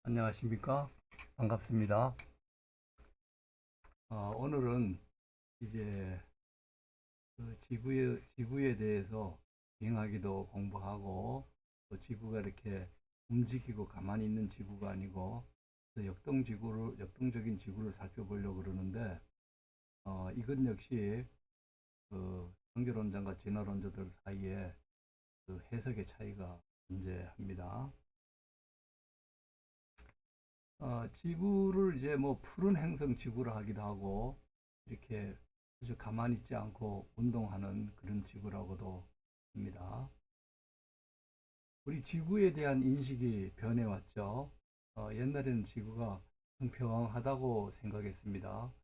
안녕하십니까? 반갑습니다. 오늘은 이제 그 지구에 대해서 비행하기도 공부하고, 또 지구가 이렇게 움직이고 가만히 있는 지구가 아니고 그 역동적인 지구를 살펴보려고 그러는데, 이건 역시 그 한계론자과 진화론자들 사이에 그 해석의 차이가 존재합니다. 지구를 이제 뭐 푸른 행성 지구라 하기도 하고, 이렇게 아주 가만히 있지 않고 운동하는 그런 지구라고도 합니다. 우리 지구에 대한 인식이 변해왔죠. 옛날에는 지구가 평평하다고 생각했습니다.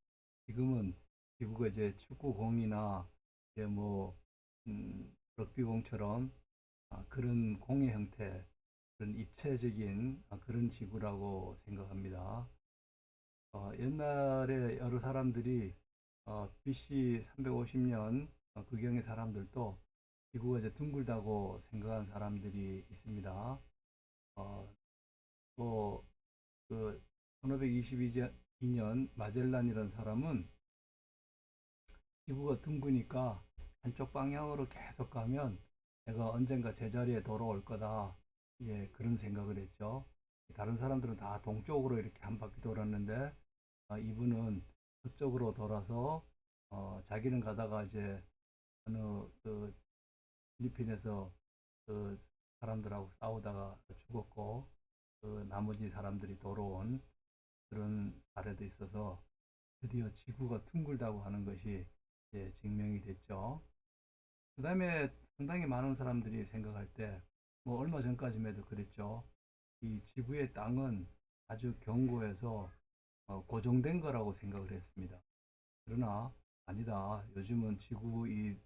지금은 지구가 이제 축구공이나 이제 뭐 럭비공처럼 그런 공의 형태, 그런 입체적인 그런 지구라고 생각합니다. 옛날에 여러 사람들이 BC 350년 그경의 사람들도 지구가 이제 둥글다고 생각한 사람들이 있습니다. 어, 또그 1522년 마젤란이라는 사람은 지구가 둥그니까 한쪽 방향으로 계속 가면 내가 언젠가 제자리에 돌아올 거다. 이제 그런 생각을 했죠. 다른 사람들은 다 동쪽으로 이렇게 한 바퀴 돌았는데, 이분은 서쪽으로 돌아서 자기는 가다가 이제 어느 그 필리핀에서 그 사람들하고 싸우다가 죽었고, 그 나머지 사람들이 돌아온 그런 사례도 있어서 드디어 지구가 둥글다고 하는 것이 이제 증명이 됐죠. 그 다음에 상당히 많은 사람들이 생각할 때, 뭐 얼마 전까지만 해도 그랬죠. 이 지구의 땅은 아주 견고해서 고정된 거라고 생각을 했습니다. 그러나 아니다. 요즘은 지구 이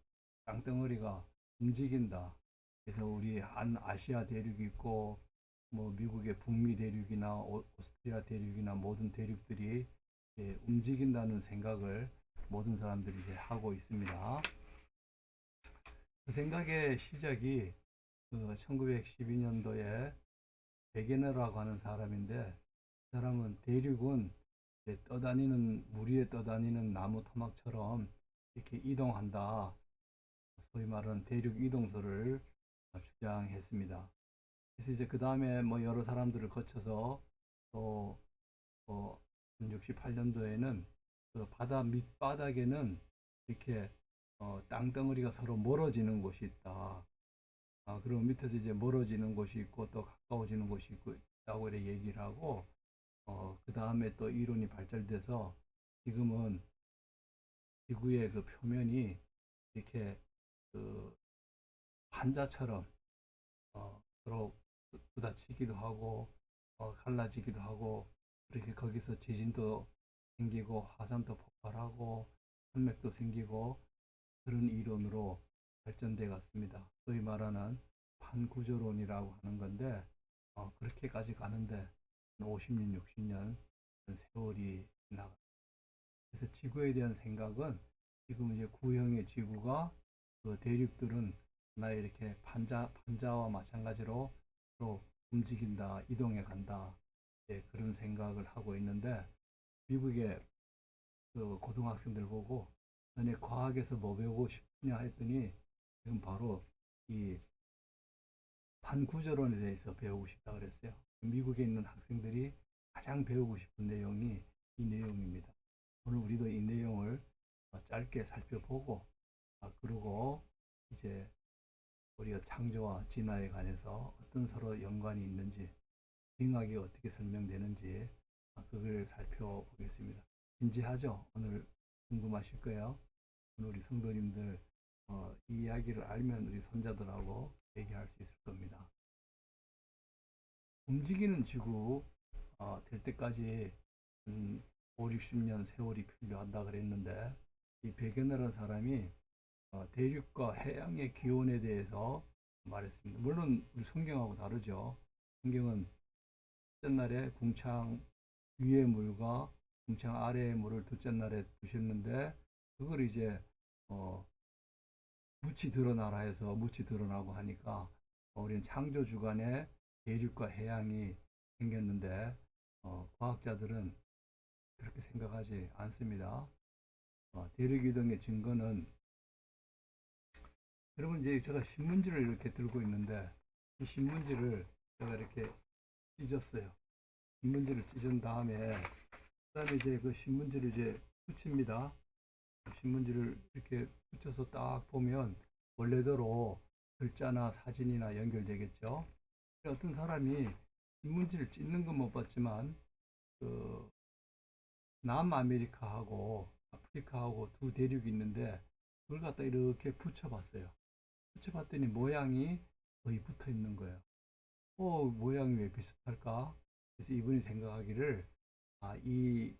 땅덩어리가 움직인다. 그래서 우리 한 아시아 대륙이 있고, 뭐 미국의 북미 대륙이나 오스트리아 대륙이나 모든 대륙들이 움직인다는 생각을 모든 사람들이 이제 하고 있습니다. 그 생각의 시작이 그 1912년도에 베게너라고 하는 사람인데, 그 사람은 대륙은 떠다니는 물 위에 떠다니는 나무 토막처럼 이렇게 이동한다. 소위 말하는 대륙 이동설을 주장했습니다. 그래서 이제 그 다음에 뭐 여러 사람들을 거쳐서 또 68년도에는 그 바다 밑바닥에는 이렇게 땅덩어리가 서로 멀어지는 곳이 있다. 그리고 밑에서 이제 멀어지는 곳이 있고 또 가까워지는 곳이 있다고 이렇게 얘기를 하고, 그 다음에 또 이론이 발달돼서 지금은 지구의 그 표면이 이렇게 그 판자처럼 서로 부딪히기도 하고 갈라지기도 하고, 그렇게 거기서 지진도 생기고 화산도 폭발하고 산맥도 생기고 그런 이론으로 발전돼 갔습니다. 소위 말하는 판구조론이라고 하는 건데, 그렇게까지 가는데 50년, 60년 세월이 지나가. 그래서 지구에 대한 생각은 지금 이제 구형의 지구가 그 대륙들은 하나의 이렇게 판자와 마찬가지로 또 움직인다, 이동해 간다. 그런 생각을 하고 있는데, 미국의 그 고등학생들 보고 너네 과학에서 뭐 배우고 싶냐 했더니 지금 바로 이 판구조론에 대해서 배우고 싶다 그랬어요. 미국에 있는 학생들이 가장 배우고 싶은 내용이 이 내용입니다. 오늘 우리도 이 내용을 짧게 살펴보고, 그리고 이제 우리가 창조와 진화에 관해서 어떤 서로 연관이 있는지, 빙하기 어떻게 설명되는지 그걸 살펴보겠습니다. 진지하죠? 오늘 궁금하실 거예요. 오늘 우리 성도님들 이 이야기를 알면 우리 손자들하고 얘기할 수 있을 겁니다. 움직이는 지구 될 때까지 5, 60년 세월이 필요한다 그랬는데, 이 베게너라는 사람이 대륙과 해양의 기온에 대해서 말했습니다. 물론 우리 성경하고 다르죠. 성경은 첫째 날에 궁창 위의 물과 궁창 아래의 물을 둘째 날에 두셨는데, 그걸 이제 어, 묻히 드러나라 해서 묻히 드러나고 하니까 우리는 창조 주간에 대륙과 해양이 생겼는데 과학자들은 그렇게 생각하지 않습니다. 대륙 이동의 증거는 여러분 이제 제가 신문지를 이렇게 들고 있는데 이 신문지를 제가 이렇게 찢었어요. 신문지를 찢은 다음에 그다음에 이제 그 신문지를 이제 붙입니다. 신문지를 이렇게 붙여서 딱 보면 원래대로 글자나 사진이나 연결되겠죠. 어떤 사람이 신문지를 찢는 건 못 봤지만 그 남아메리카하고 아프리카하고 두 대륙이 있는데 그걸 갖다 이렇게 붙여봤어요. 붙여봤더니 모양이 거의 붙어 있는 거예요. 모양이 왜 비슷할까? 그래서 이분이 생각하기를 이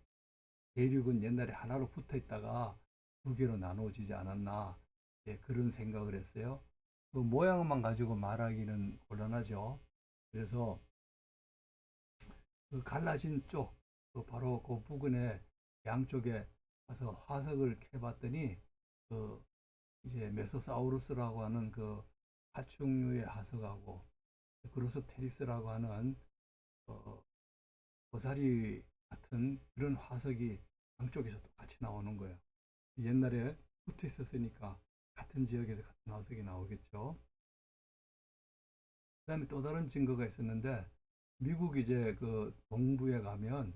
대륙은 옛날에 하나로 붙어 있다가 두 개로 나누어지지 않았나, 예, 그런 생각을 했어요. 그 모양만 가지고 말하기는 곤란하죠. 그래서 그 갈라진 쪽, 바로 그 부근에 양쪽에 가서 화석을 캐봤더니 그 이제 메소사우루스라고 하는 그 파충류의 화석하고 그로스테리스라고 하는 어, 고사리 같은 그런 화석이 양쪽에서 똑같이 나오는 거예요. 옛날에 붙어 있었으니까 같은 지역에서 같은 화석이 나오겠죠. 그 다음에 또 다른 증거가 있었는데 미국 이제 그 동부에 가면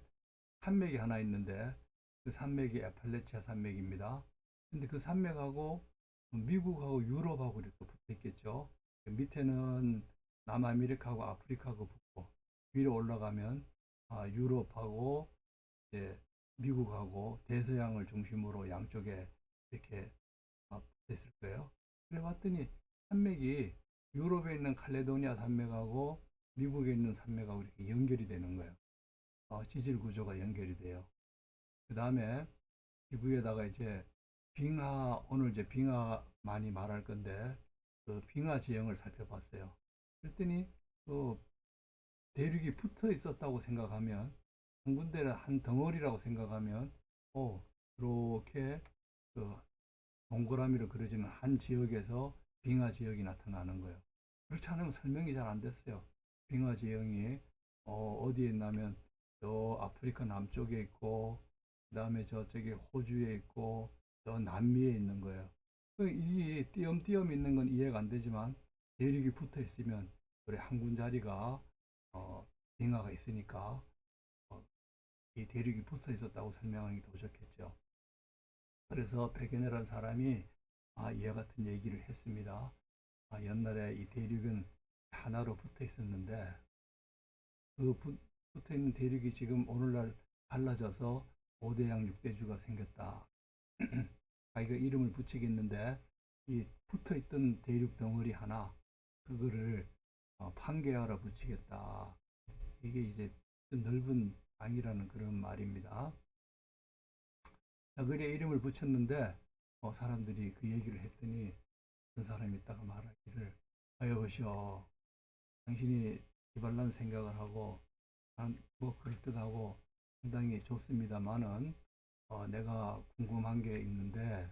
산맥이 하나 있는데 그 산맥이 에팔레치아 산맥입니다. 근데 그 산맥하고 미국하고 유럽하고 이렇게 붙어 있겠죠. 밑에는 남아메리카하고 아프리카하고 붙고 위로 올라가면 유럽하고 이제 미국하고 대서양을 중심으로 양쪽에 이렇게 붙어 있을 거예요. 그래 봤더니 산맥이 유럽에 있는 칼레도니아 산맥하고 미국에 있는 산맥하고 이렇게 연결이 되는 거예요. 지질 구조가 연결이 돼요. 그 다음에 기부에다가 이제 오늘 이제 빙하 많이 말할 건데 그 빙하 지형을 살펴봤어요. 그랬더니 그 대륙이 붙어 있었다고 생각하면 한 군데를 한 덩어리라고 생각하면 이렇게 그 동그라미로 그려지는 한 지역에서 빙하 지역이 나타나는 거예요. 그렇지 않으면 설명이 잘 안 됐어요. 빙하 지형이 어디에 있냐면 저 아프리카 남쪽에 있고 그다음에 저쪽에 호주에 있고 저 남미에 있는 거예요. 이 띄엄띄엄 있는 건 이해가 안 되지만 대륙이 붙어 있으면 그래 한 군자리가 빙하가 있으니까 이 대륙이 붙어 있었다고 설명하기 더 좋겠죠. 그래서 베게네라는 사람이 이와 같은 얘기를 했습니다. 옛날에 이 대륙은 하나로 붙어 있었는데 그 붙어 있는 대륙이 지금 오늘날 갈라져서 5대양 6대주가 생겼다. 자기가 이름을 붙이겠는데 이 붙어 있던 대륙 덩어리 하나 그거를 판게아라 붙이겠다. 이게 이제 넓은 땅이라는 그런 말입니다. 그래 이름을 붙였는데 사람들이 그 얘기를 했더니 그 사람이 있다가 말하기를 여보시오 당신이 기발난 생각을 하고 뭐 그럴듯하고 상당히 좋습니다만은 내가 궁금한 게 있는데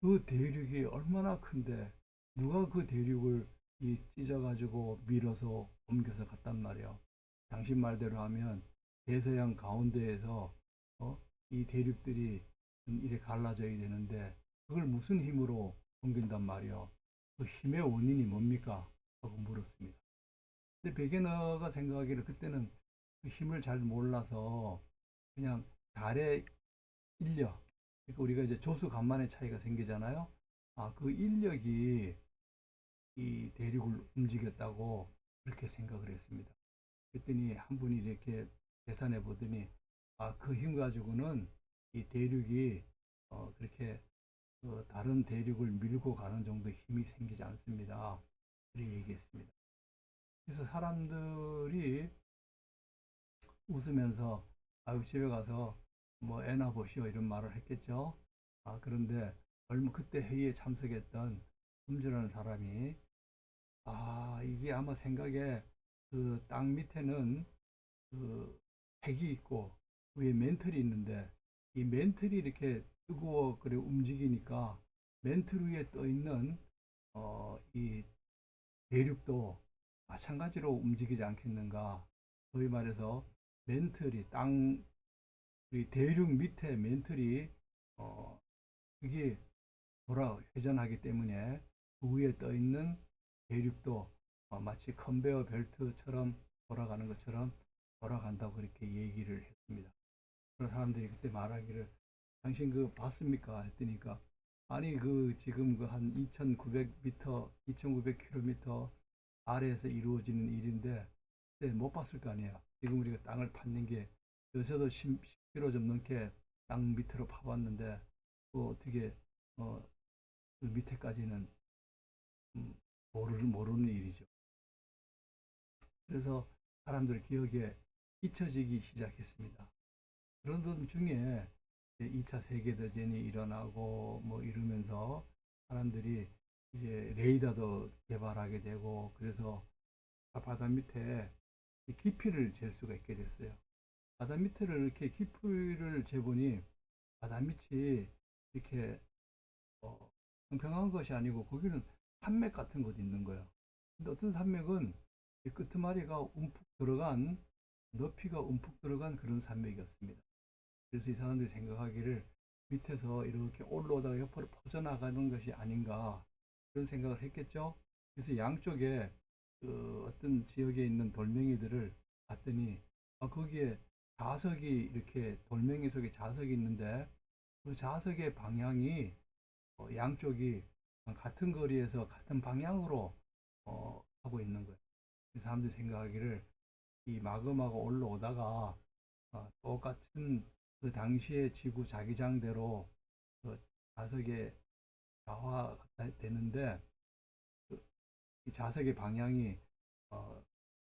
그 대륙이 얼마나 큰데 누가 그 대륙을 찢어가지고 밀어서 옮겨서 갔단 말이야. 당신 말대로 하면 대서양 가운데에서 이 대륙들이 이렇게 갈라져야 되는데 그걸 무슨 힘으로 옮긴단 말이야. 그 힘의 원인이 뭡니까? 하고 물었습니다. 근데 베게너가 생각하기를 그때는 그 힘을 잘 몰라서 그냥 달의 인력, 그러니까 우리가 이제 조수 간만의 차이가 생기잖아요. 그 인력이 이 대륙을 움직였다고 그렇게 생각을 했습니다. 그랬더니 한 분이 이렇게 계산해 보더니 그 힘 가지고는 이 대륙이 그렇게 다른 대륙을 밀고 가는 정도 힘이 생기지 않습니다. 그렇게 얘기했습니다. 그래서 사람들이 웃으면서 집에 가서 뭐 애나 보시오 이런 말을 했겠죠. 그런데 얼마 그때 회의에 참석했던 금주라는 사람이 이게 아마 생각에 그 땅 밑에는 그 핵이 있고 위에 멘틀이 있는데 이 멘틀이 이렇게 뜨거워 그래 움직이니까 멘틀 위에 떠 있는 이 대륙도 마찬가지로 움직이지 않겠는가 소위 말해서 멘틀이 땅, 이 대륙 밑에 멘틀이 어, 그게 회전하기 때문에 그 위에 떠 있는 대륙도 마치 컨베어 벨트처럼 돌아가는 것처럼 돌아간다고 그렇게 얘기를 했습니다. 그런 사람들이 그때 말하기를 당신 그 봤습니까? 했더니까 아니 그 지금 그 한 2,900m, 2,900km 아래에서 이루어지는 일인데 그때 못 봤을 거 아니에요. 지금 우리가 땅을 파는 게 요새도 10km 좀 넘게 땅 밑으로 파봤는데 그 어떻게 그 밑에까지는 음, 모르는 일이죠. 그래서 사람들 기억에 잊혀지기 시작했습니다. 그러던 중에 2차 세계대전이 일어나고 뭐 이러면서 사람들이 이제 레이더도 개발하게 되고 그래서 바다 밑에 깊이를 잴 수가 있게 됐어요. 바다 밑을 이렇게 깊이를 재보니 바다 밑이 이렇게 어, 평평한 것이 아니고 거기는 산맥 같은 것도 있는 거예요. 근데 어떤 산맥은 이 끄트마리가 움푹 들어간 높이가 움푹 들어간 그런 산맥이었습니다. 그래서 이 사람들이 생각하기를 밑에서 이렇게 올라오다가 옆으로 퍼져나가는 것이 아닌가 그런 생각을 했겠죠. 그래서 양쪽에 그 어떤 지역에 있는 돌멩이들을 봤더니 거기에 자석이 이렇게 돌멩이 속에 자석이 있는데 그 자석의 방향이 양쪽이 같은 거리에서 같은 방향으로 하고 있는 거예요. 그 사람들이 생각하기를 이 마그마가 올라오다가 똑같은 그 당시의 지구 자기장대로 그 자석에 좌화되는데 그 이 자석의 방향이 어,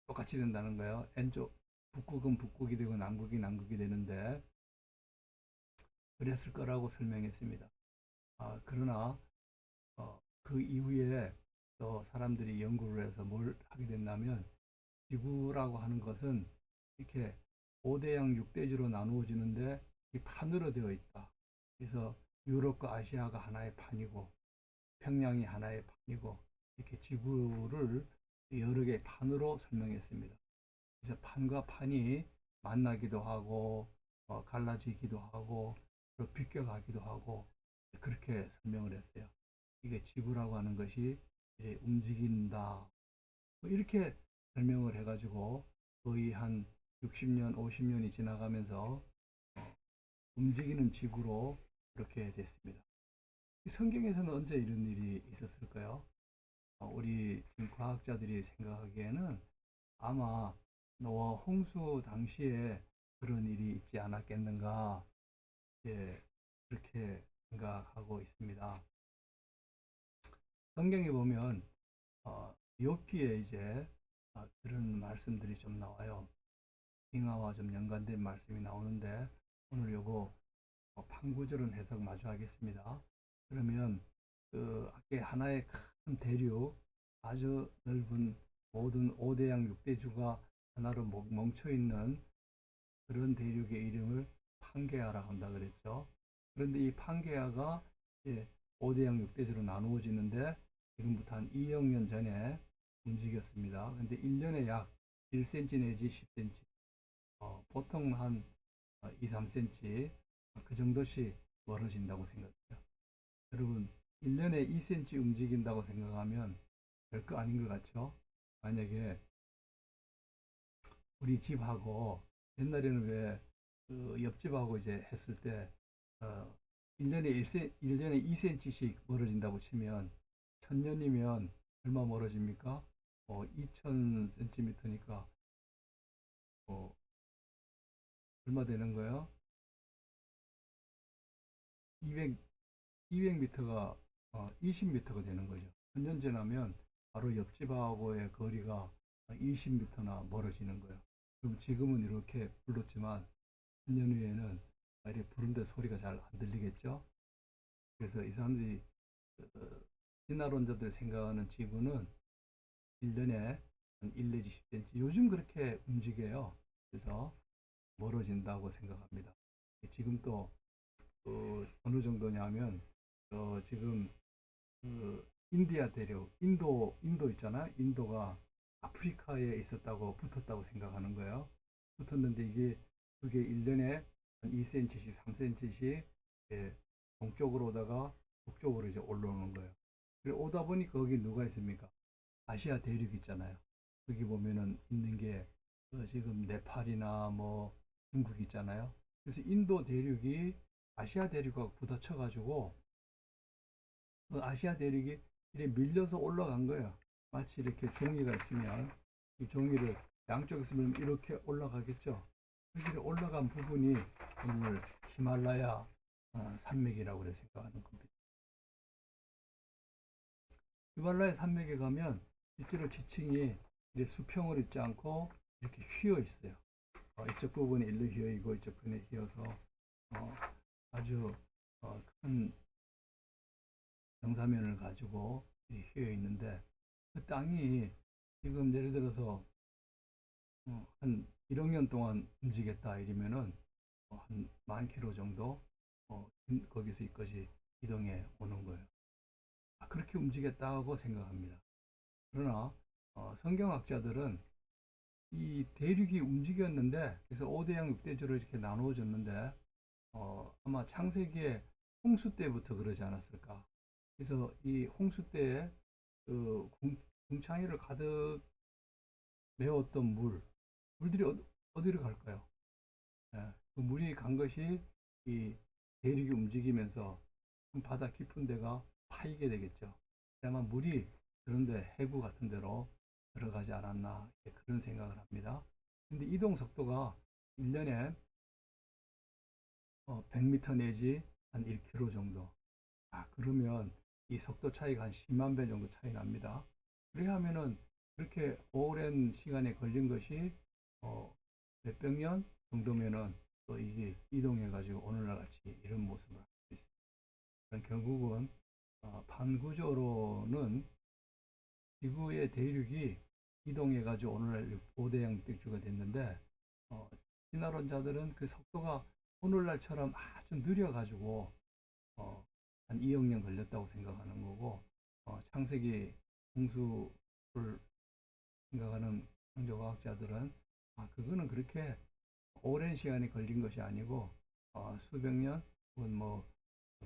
똑같이 된다는 거예요. N쪽 북극은 북극이 되고 남극이 남극이 되는데 그랬을 거라고 설명했습니다. 그러나 그 이후에 또 사람들이 연구를 해서 뭘 하게 됐냐면 지구라고 하는 것은 이렇게 5대양 6대주로 나누어지는데 이 판으로 되어 있다. 그래서 유럽과 아시아가 하나의 판이고 평양이 하나의 판이고 이렇게 지구를 여러 개의 판으로 설명했습니다. 그래서 판과 판이 만나기도 하고 갈라지기도 하고 또 비껴가기도 하고 그렇게 설명을 했어요. 이게 지구라고 하는 것이 움직인다. 뭐 이렇게 설명을 해가지고 거의 한 60년, 50년이 지나가면서 움직이는 지구로 그렇게 됐습니다. 성경에서는 언제 이런 일이 있었을까요? 우리 지금 과학자들이 생각하기에는 아마 노아 홍수 당시에 그런 일이 있지 않았겠는가, 예, 그렇게 생각하고 있습니다. 성경에 보면 욥기에 이제 그런 말씀들이 좀 나와요. 빙하와 좀 연관된 말씀이 나오는데 오늘 요거 판구절은 해석 마저 하겠습니다. 그러면 그 아까 하나의 큰 대륙, 아주 넓은 모든 5대양 6대주가 하나로 멈춰 있는 그런 대륙의 이름을 판게아라 한다 그랬죠. 그런데 이 판게아가 이제 5대양 6대주로 나누어지는데 지금부터 한 2억 년 전에 움직였습니다. 근데 1년에 약 1cm 내지 10cm, 보통 한 2, 3cm 그 정도씩 멀어진다고 생각해요. 여러분, 1년에 2cm 움직인다고 생각하면 별거 아닌 것 같죠? 만약에 우리 집하고 옛날에는 왜그 옆집하고 이제 했을 때 어, 1년에 2cm씩 멀어진다고 치면 1000년이면 얼마 멀어집니까? 2000cm니까 얼마 되는 거예요? 200, 200m가 20m가 되는 거죠. 1000년 지나면 바로 옆집하고의 거리가 20m나 멀어지는 거예요. 그럼 지금은 이렇게 불렀지만 1000년 후에는 이렇게 부른데 소리가 잘 안 들리겠죠? 그래서 이 사람들이 진화론자들 생각하는 지구는 1년에 한 1 내지 10cm 요즘 그렇게 움직여요. 그래서 멀어진다고 생각합니다. 지금 또 어느 정도냐면 지금 그 인디아 대륙 인도 있잖아. 인도가 아프리카에 있었다고 붙었다고 생각하는 거예요. 붙었는데 이게 그게 1년에 한 2cm씩 3cm씩 동쪽으로 오다가 북쪽으로 이제 올라오는 거예요. 그리고 오다 보니 거기 누가 있습니까? 아시아 대륙 있잖아요. 거기 보면은 있는 게 지금 네팔이나 뭐 중국 있잖아요. 그래서 인도 대륙이 아시아 대륙과 부딪혀 가지고 그 아시아 대륙이 이렇게 밀려서 올라간 거예요. 마치 이렇게 종이가 있으면 이 종이를 양쪽에서 밀면 이렇게 올라가겠죠. 여기 올라간 부분이 오늘 히말라야 산맥이라고 그래 생각하는 겁니다. 히말라야 산맥에 가면 실제로 지층이 이제 수평을 있지 않고 이렇게 휘어 있어요. 이쪽 부분이 일로 휘어 있고 이쪽 부분에 휘어서 어, 아주 큰 정사면을 가지고 휘어 있는데 그 땅이 지금 예를 들어서 한 1억 년 동안 움직였다 이러면은 한 10,000km 정도 거기서 이것이 이동해 오는 거예요. 그렇게 움직였다고 생각합니다. 그러나 성경학자들은 이 대륙이 움직였는데 그래서 5대양 6대주로 이렇게 나누어졌는데 아마 창세기에 홍수 때부터 그러지 않았을까. 그래서 이 홍수 때에 그 궁창이를 가득 메웠던 물들이 어디로 갈까요? 예, 그 물이 간 것이 이 대륙이 움직이면서 바다 깊은 데가 파이게 되겠죠. 아마 물이 그런데 해구 같은 데로 들어가지 않았나 그런 생각을 합니다. 근데 이동 속도가 1년에 100m 내지 한 1km 정도. 그러면 이 속도 차이가 한 10만 배 정도 차이 납니다. 그래 하면은 그렇게 오랜 시간에 걸린 것이 몇백 년 정도면은 또 이게 이동해 가지고 오늘날 같이 이런 모습을 할 수 있습니다. 결국은 판구조로는 지구의 대륙이 이동해 가지고 오늘날 5대양 육대주가 됐는데 진화론자들은 그 속도가 오늘날처럼 아주 느려 가지고 한 2억 년 걸렸다고 생각하는 거고 창세기 홍수를 생각하는 창조과학자들은 그거는 그렇게 오랜 시간이 걸린 것이 아니고 수백 년 혹은 뭐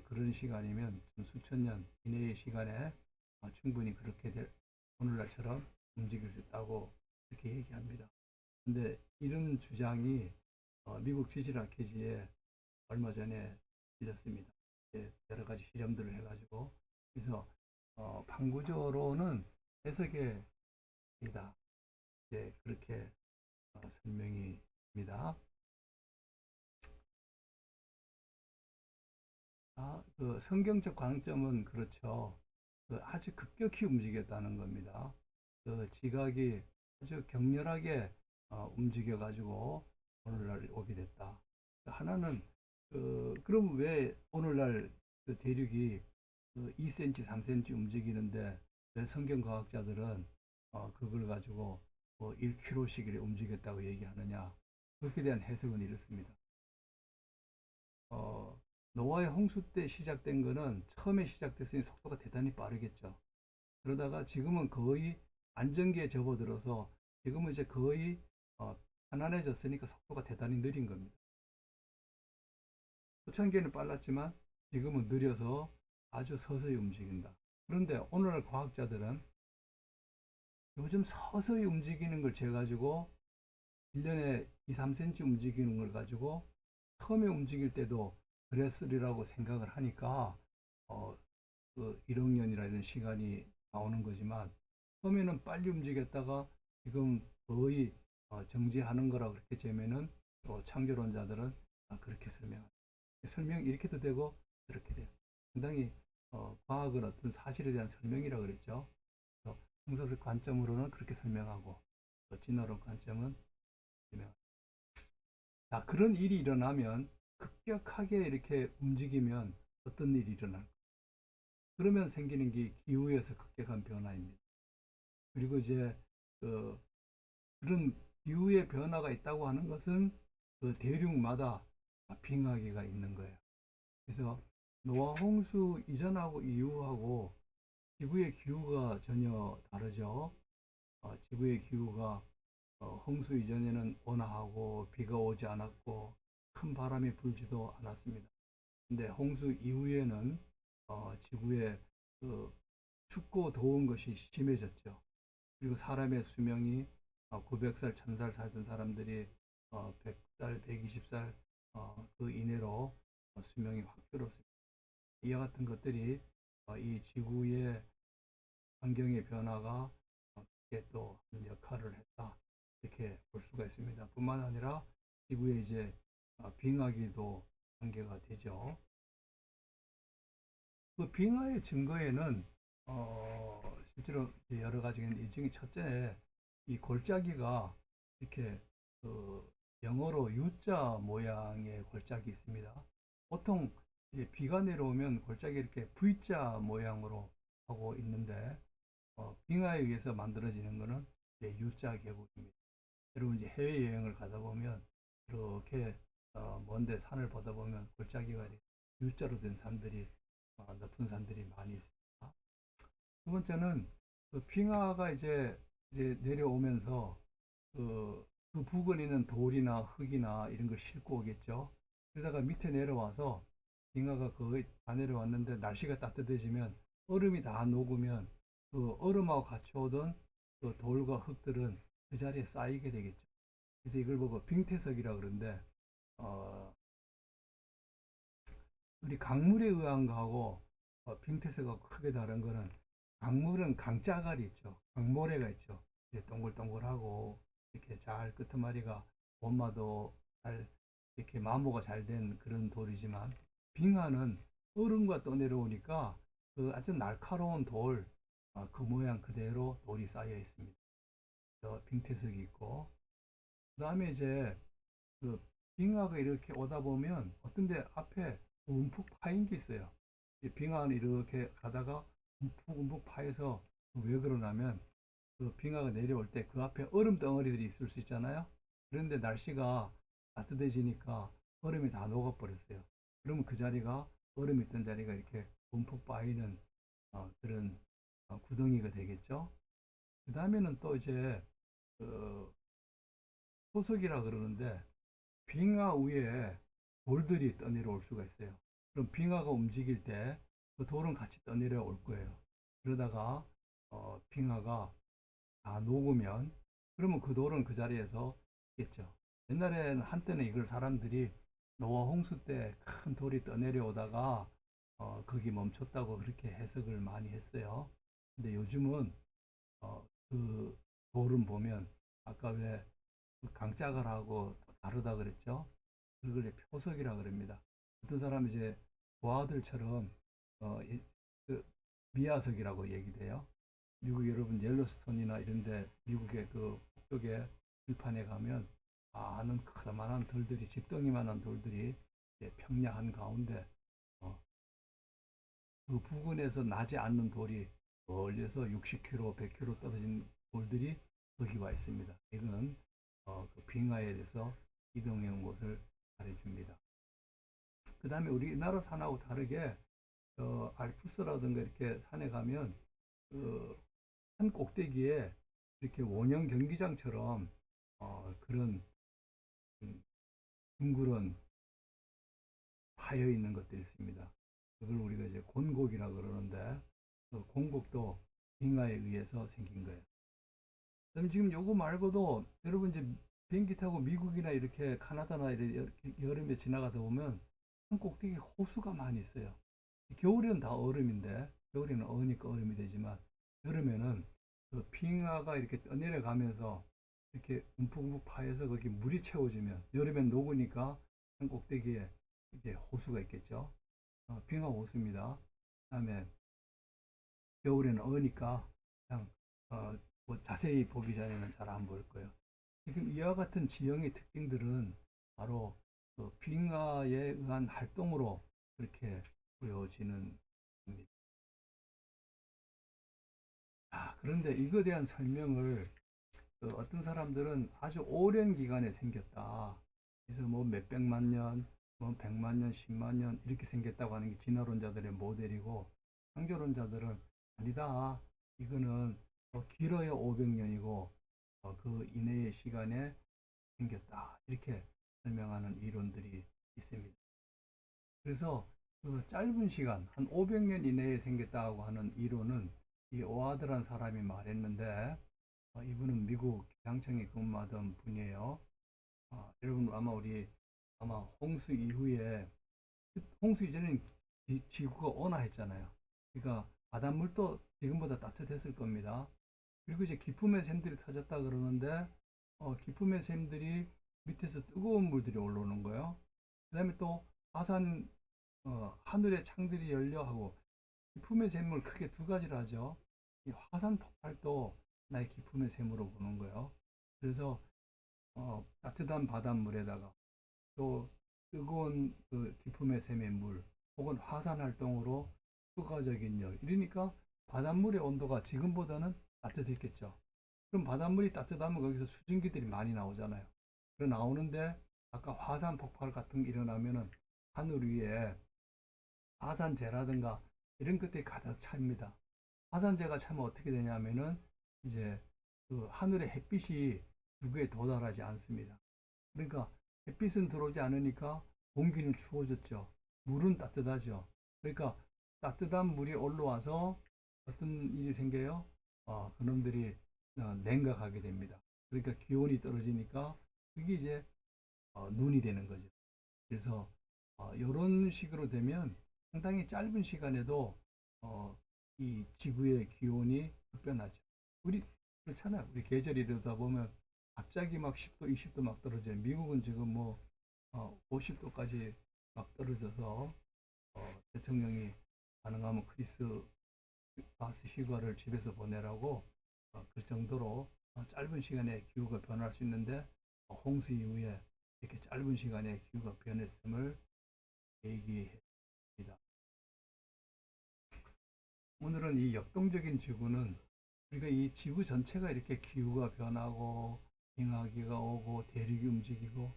그런 시간이면 수천 년 이내의 시간에 충분히 그렇게 오늘날처럼 움직일 수 있다고 이렇게 얘기합니다. 근데 이런 주장이 미국 지질학회지에 얼마 전에 실렸습니다. 여러 가지 실험들을 해가지고 그래서 방구조로는 해석의 이다. 그렇게 설명이 됩니다. 그 성경적 관점은 그렇죠. 아주 급격히 움직였다는 겁니다. 그 지각이 아주 격렬하게 움직여 가지고 오늘날 오게 됐다. 하나는 그럼 왜 오늘날 그 대륙이 2cm, 3cm 움직이는데 왜 성경 과학자들은 그걸 가지고 뭐 1km씩 움직였다고 얘기하느냐? 그렇게 대한 해석은 이렇습니다. 노아의 홍수 때 시작된 거는 처음에 시작됐으니 속도가 대단히 빠르겠죠. 그러다가 지금은 거의 안정기에 접어들어서 지금은 이제 거의 편안해졌으니까 속도가 대단히 느린 겁니다. 초창기에는 빨랐지만 지금은 느려서 아주 서서히 움직인다. 그런데 오늘날 과학자들은 요즘 서서히 움직이는 걸 재가지고 1년에 2, 3cm 움직이는 걸 가지고 처음에 움직일 때도 그랬으리라고 생각을 하니까 그 1억 년이라 이런 시간이 나오는 거지만 처음에는 빨리 움직였다가 지금 거의 정지하는 거라 그렇게 되면은 또 창조론자들은 그렇게 설명이 이렇게도 되고 저렇게 돼요. 상당히 과학은 어떤 사실에 대한 설명이라 그랬죠. 성서적 관점으로는 그렇게 설명하고 또 진화론 관점은 설명. 그런 일이 일어나면 급격하게 이렇게 움직이면 어떤 일이 일어날까? 그러면 생기는 게 기후에서 급격한 변화입니다. 그리고 이제 그런 기후의 변화가 있다고 하는 것은 그 대륙마다 빙하기가 있는 거예요. 그래서 노아 홍수 이전하고 이후하고 지구의 기후가 전혀 다르죠. 지구의 기후가 홍수 이전에는 온화하고 비가 오지 않았고 큰 바람이 불지도 않았습니다. 근데 홍수 이후에는 지구에 그 춥고 더운 것이 심해졌죠. 그리고 사람의 수명이 900살, 1000살 살던 사람들이 100살, 120살 그 이내로 수명이 확 줄었습니다. 이와 같은 것들이 이 지구의 환경의 변화가 크게 또 역할을 했다. 이렇게 볼 수가 있습니다. 뿐만 아니라 지구에 이제 빙하기도 관계가 되죠. 그 빙하의 증거에는 실제로 여러 가지가 있는데 이 중에 첫째, 이 골짜기가 이렇게 그 영어로 U자 모양의 골짜기 있습니다. 보통 이제 비가 내려오면 골짜기 이렇게 V자 모양으로 하고 있는데 빙하에 의해서 만들어지는 것은 U자 계곡입니다. 여러분 이제 해외 여행을 가다 보면 이렇게 먼데 산을 보다 보면 골짜기가 U자로 된 산들이 높은 산들이 많이 있습니다. 두 번째는 그 빙하가 이제 내려오면서 그 부근에 있는 돌이나 흙이나 이런 걸 싣고 오겠죠. 그러다가 밑에 내려와서 빙하가 거의 다 내려왔는데 날씨가 따뜻해지면 얼음이 다 녹으면 그 얼음하고 같이 오던 그 돌과 흙들은 그 자리에 쌓이게 되겠죠. 그래서 이걸 보고 빙태석이라 그러는데 어, 우리 강물에 의한 거하고 빙태색하고 크게 다른 거는 강물은 강짜갈이 있죠. 강모래가 있죠. 이제 동글동글하고 이렇게 잘 끄트마리가 원마도 잘 이렇게 마모가 잘 된 그런 돌이지만 빙하는 얼음과 떠내려오니까 그 아주 날카로운 돌, 그 모양 그대로 돌이 쌓여 있습니다. 빙태석이 있고 그 다음에 이제 그 빙하가 이렇게 오다 보면 어떤 데 앞에 움푹 파인 게 있어요. 빙하는 이렇게 가다가 움푹 파여서 왜 그러냐면 그 빙하가 내려올 때 그 앞에 얼음 덩어리들이 있을 수 있잖아요. 그런데 날씨가 따뜻해지니까 얼음이 다 녹아버렸어요. 그러면 그 자리가 얼음 있던 자리가 이렇게 움푹 파이는 그런 구덩이가 되겠죠. 그 다음에는 또 이제 그 토석이라 그러는데 빙하 위에 돌들이 떠내려올 수가 있어요. 그럼 빙하가 움직일 때 그 돌은 같이 떠내려올 거예요. 그러다가 빙하가 다 녹으면 그러면 그 돌은 그 자리에서 있겠죠. 옛날에는 한때는 이걸 사람들이 노아 홍수 때 큰 돌이 떠내려오다가 거기 멈췄다고 그렇게 해석을 많이 했어요. 근데 요즘은 그 돌은 보면 아까 왜 강짜갈하고 다르다 그랬죠? 그걸 표석이라 그럽니다. 어떤 사람이 이제 고아들처럼 그 미야석이라고 얘기돼요. 미국 여러분 옐로스톤이나 이런데 미국의 그 북쪽에 들판에 가면 많은 크다만한 돌들이 집덩이만한 돌들이 평야 한 가운데 어, 그 부근에서 나지 않는 돌이 멀리서 60km, 100km 떨어진 돌들이 거기 와 있습니다. 이건 그 빙하에 대해서 이동해 온 것을 말해줍니다. 그 다음에 우리나라 산하고 다르게 알프스라든가 이렇게 산에 가면 산 꼭대기에 이렇게 원형 경기장처럼 그런 둥그런 파여 있는 것들이 있습니다. 그걸 우리가 이제 곤곡이라 그러는데 그 곤곡도 빙하에 의해서 생긴 거예요. 그다음에 지금 요거 말고도 여러분 이제 비행기 타고 미국이나 이렇게 카나다나 이렇게 여름에 지나가다 보면 산 꼭대기 호수가 많이 있어요. 겨울에는 다 얼음인데 겨울에는 어니까 얼음이 되지만 여름에는 그 빙하가 이렇게 떠내려가면서 이렇게 움푹움푹 파여서 거기 물이 채워지면 여름엔 녹으니까 산 꼭대기에 이제 호수가 있겠죠. 빙하 호수입니다. 그다음에 겨울에는 어니까 그냥 뭐 자세히 보기 전에는 잘 안 보일 거예요. 지금 이와 같은 지형의 특징들은 바로 그 빙하에 의한 활동으로 그렇게 보여지는 겁니다. 그런데 이거에 대한 설명을 어떤 사람들은 아주 오랜 기간에 생겼다. 그래서 뭐 몇백만 년, 뭐 백만 년, 십만 년 이렇게 생겼다고 하는 게 진화론자들의 모델이고 창조론자들은 아니다. 이거는 길어야 500년이고 그 이내의 시간에 생겼다. 이렇게 설명하는 이론들이 있습니다. 그래서 그 짧은 시간, 한 500년 이내에 생겼다고 하는 이론은 이 오하드란 사람이 말했는데, 이분은 미국 기상청에 근무하던 분이에요. 여러분 아마 홍수 이후에, 홍수 이전엔 지구가 온화했잖아요. 그러니까 바닷물도 지금보다 따뜻했을 겁니다. 그리고 이제 기품의 샘들이 터졌다 그러는데, 기품의 샘들이 밑에서 뜨거운 물들이 올라오는 거예요. 그 다음에 또 화산, 하늘의 창들이 열려 하고, 기품의 샘을 크게 두 가지를 하죠. 이 화산 폭발도 하나의 기품의 샘으로 보는 거예요. 그래서 따뜻한 바닷물에다가 또 뜨거운 그 기품의 샘의 물 혹은 화산 활동으로 추가적인 열, 이러니까 바닷물의 온도가 지금보다는 따뜻했겠죠. 그럼 바닷물이 따뜻하면 거기서 수증기들이 많이 나오잖아요. 그 나오는데 아까 화산 폭발 같은 게 일어나면은 하늘 위에 화산재라든가 이런 것들이 가득 찹니다. 화산재가 차면 어떻게 되냐면은 이제 그 하늘의 햇빛이 지구에 도달하지 않습니다. 그러니까 햇빛은 들어오지 않으니까 공기는 추워졌죠. 물은 따뜻하죠. 그러니까 따뜻한 물이 올라와서 어떤 일이 생겨요? 그놈들이 냉각하게 됩니다. 그러니까 기온이 떨어지니까 그게 이제 눈이 되는 거죠. 그래서 이런 식으로 되면 상당히 짧은 시간에도 어, 이 지구의 기온이 급변하죠. 우리 그렇잖아요. 우리 계절이 이러다 보면 갑자기 막 10도, 20도 막 떨어져요. 미국은 지금 뭐 50도까지 막 떨어져서 대통령이 가능하면 크리스마스 휴가를 집에서 보내라고 그 정도로 짧은 시간에 기후가 변할 수 있는데, 홍수 이후에 이렇게 짧은 시간에 기후가 변했음을 얘기합니다. 오늘은 이 역동적인 지구는, 우리가 이 지구 전체가 이렇게 기후가 변하고 빙하기가 오고 대륙이 움직이고,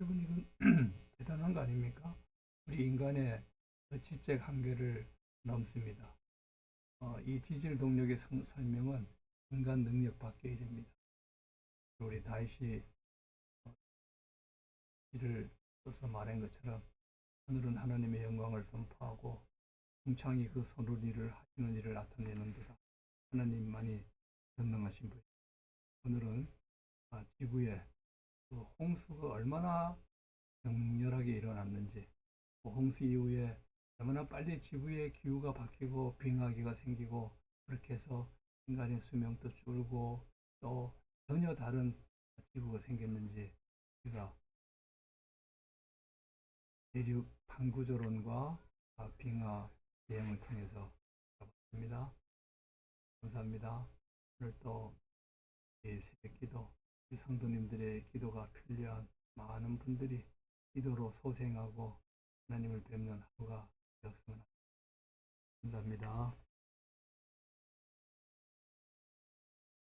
여러분 이건 대단한 거 아닙니까? 우리 인간의 그 지적 한계를 넘습니다. 이 지질 동력의 설명은 인간 능력 밖의 일입니다. 우리 다윗이 이를 써서 말한 것처럼 하늘은 하나님의 영광을 선포하고 궁창이 그 손을 일을 하시는 일을 나타내는도다. 하나님만이 전능하신 분. 오늘은 지구에 그 홍수가 얼마나 격렬하게 일어났는지, 그 홍수 이후에 얼마나 빨리 지구의 기후가 바뀌고 빙하기가 생기고, 그렇게 해서 인간의 수명도 줄고 또 전혀 다른 지구가 생겼는지 우리가 대륙 판구조론과 빙하 대응을 통해서 알아봤습니다. 감사합니다. 오늘 또 새벽 기도, 성도님들의 기도가 필요한 많은 분들이 기도로 소생하고 하나님을 뵙는 하루가 되었으면 합니다. 감사합니다.